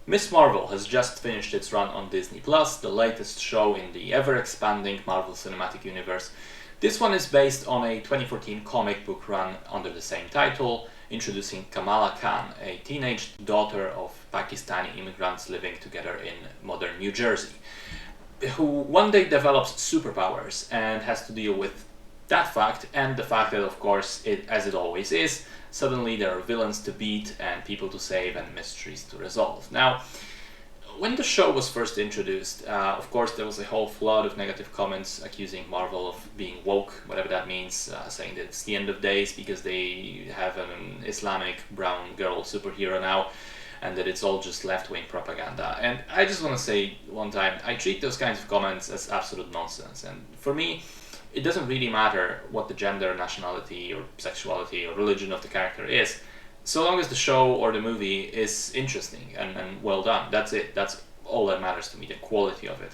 Miss Marvel has just finished its run on Disney Plus, the latest show in the ever-expanding Marvel Cinematic Universe. This one is based on a 2014 comic book run under the same title, introducing Kamala Khan, a teenage daughter of Pakistani immigrants living together in modern New Jersey, who one day develops superpowers and has to deal with that fact and the fact that, of course, as it always is, suddenly there are villains to beat and people to save and mysteries to resolve. Now, when the show was first introduced, of course, there was a whole flood of negative comments accusing Marvel of being woke, whatever that means, saying that it's the end of days because they have an Islamic brown girl superhero now, and that it's all just left-wing propaganda. And I just want to say one time, I treat those kinds of comments as absolute nonsense. And for me, it doesn't really matter what the gender, nationality, or sexuality, or religion of the character is, so long as the show or the movie is interesting and well done. That's it. That's all that matters to me, the quality of it.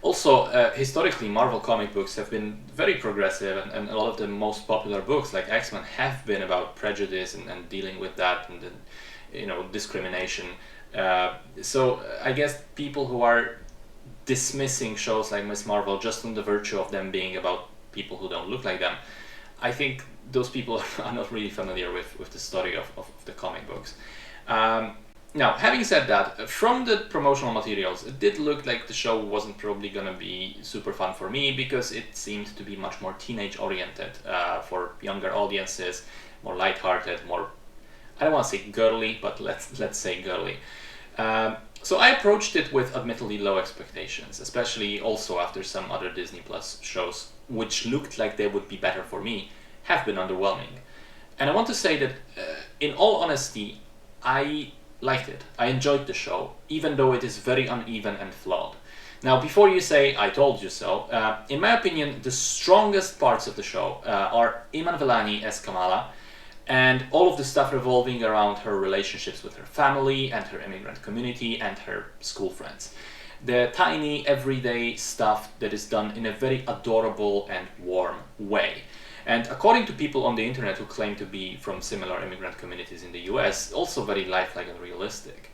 Also, historically, Marvel comic books have been very progressive, and a lot of the most popular books, like X-Men, have been about prejudice and dealing with that and discrimination. So I guess people who are dismissing shows like Miss Marvel just on the virtue of them being about people who don't look like them, I think those people are not really familiar with the story of the comic books. Now, having said that, from the promotional materials, it did look like the show wasn't probably gonna be super fun for me because it seemed to be much more teenage-oriented for younger audiences, more lighthearted, more, I don't want to say girly, but let's say girly. So I approached it with admittedly low expectations, especially also after some other Disney Plus shows, which looked like they would be better for me, have been underwhelming. And I want to say that, in all honesty, I liked it. I enjoyed the show, even though it is very uneven and flawed. Now, before you say, I told you so, in my opinion, the strongest parts of the show are Iman Vellani as Kamala, and all of the stuff revolving around her relationships with her family and her immigrant community and her school friends. The tiny, everyday stuff that is done in a very adorable and warm way. And according to people on the internet who claim to be from similar immigrant communities in the US, also very lifelike and realistic.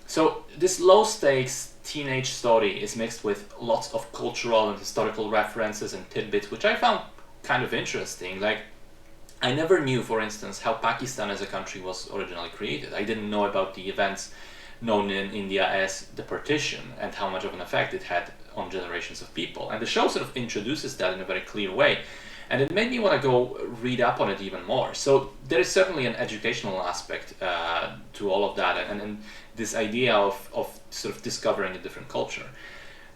So this low-stakes teenage story is mixed with lots of cultural and historical references and tidbits, which I found kind of interesting. Like, I never knew, for instance, how Pakistan as a country was originally created. I didn't know about the events known in India as the partition and how much of an effect it had on generations of people. And the show sort of introduces that in a very clear way. And it made me want to go read up on it even more. So there is certainly an educational aspect to all of that and this idea of sort of discovering a different culture.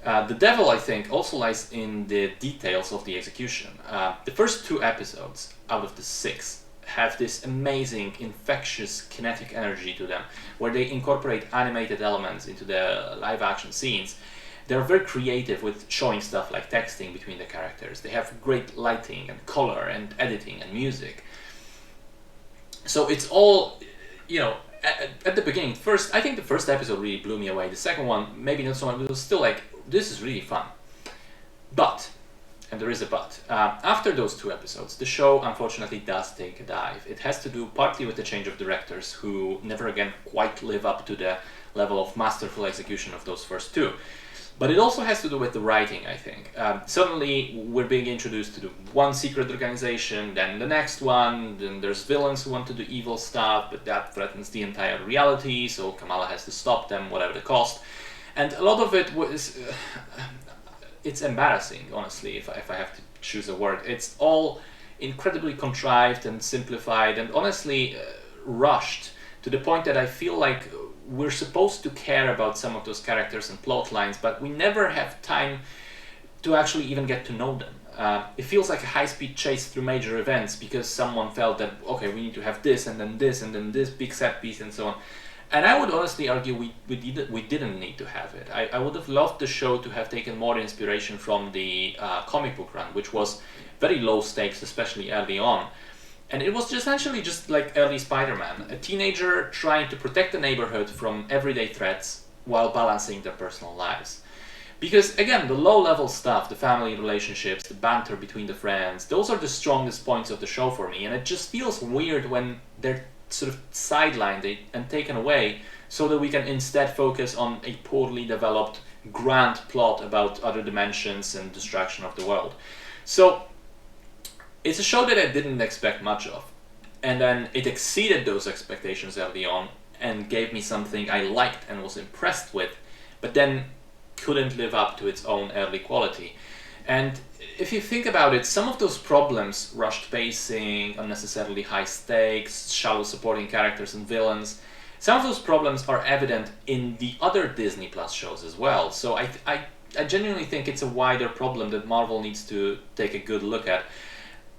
The devil, I think, also lies in the details of the execution. The first 2 episodes out of the 6 have this amazing, infectious, kinetic energy to them, where they incorporate animated elements into the live-action scenes. They're very creative with showing stuff like texting between the characters. They have great lighting and color and editing and music. So it's all, at the beginning, I think the first episode really blew me away. The second one, maybe not so much, but it was still like, this is really fun. But, and there is a but, after those 2 episodes, the show unfortunately does take a dive. It has to do partly with the change of directors who never again quite live up to the level of masterful execution of those first 2. But it also has to do with the writing, I think. Suddenly, we're being introduced to one secret organization, then the next one, then there's villains who want to do evil stuff, but that threatens the entire reality, so Kamala has to stop them, whatever the cost. And a lot of it was... it's embarrassing, honestly, if I have to choose a word. It's all incredibly contrived and simplified and honestly rushed, to the point that I feel like we're supposed to care about some of those characters and plot lines, but we never have time to actually even get to know them. It feels like a high-speed chase through major events because someone felt that, okay, we need to have this and then this big set piece and so on. And I would honestly argue we didn't need to have it. I would have loved the show to have taken more inspiration from the comic book run, which was very low stakes, especially early on. And it was essentially just like early Spider-Man, a teenager trying to protect the neighborhood from everyday threats while balancing their personal lives. Because again, the low-level stuff, the family relationships, the banter between the friends, those are the strongest points of the show for me, and it just feels weird when they're sort of sidelined and taken away so that we can instead focus on a poorly developed grand plot about other dimensions and destruction of the world. So it's a show that I didn't expect much of, and then it exceeded those expectations early on and gave me something I liked and was impressed with, but then couldn't live up to its own early quality. And if you think about it, some of those problems, rushed pacing, unnecessarily high stakes, shallow supporting characters and villains, some of those problems are evident in the other Disney Plus shows as well. So I genuinely think it's a wider problem that Marvel needs to take a good look at.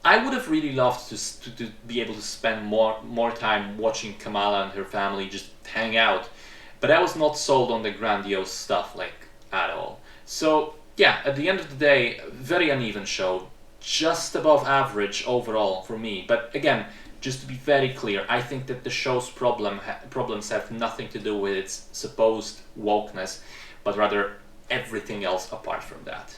I would have really loved to be able to spend more time watching Kamala and her family just hang out, but I was not sold on the grandiose stuff, like, at all. So yeah, at the end of the day, very uneven show, just above average overall for me. But again, just to be very clear, I think that the show's problems have nothing to do with its supposed wokeness, but rather everything else apart from that.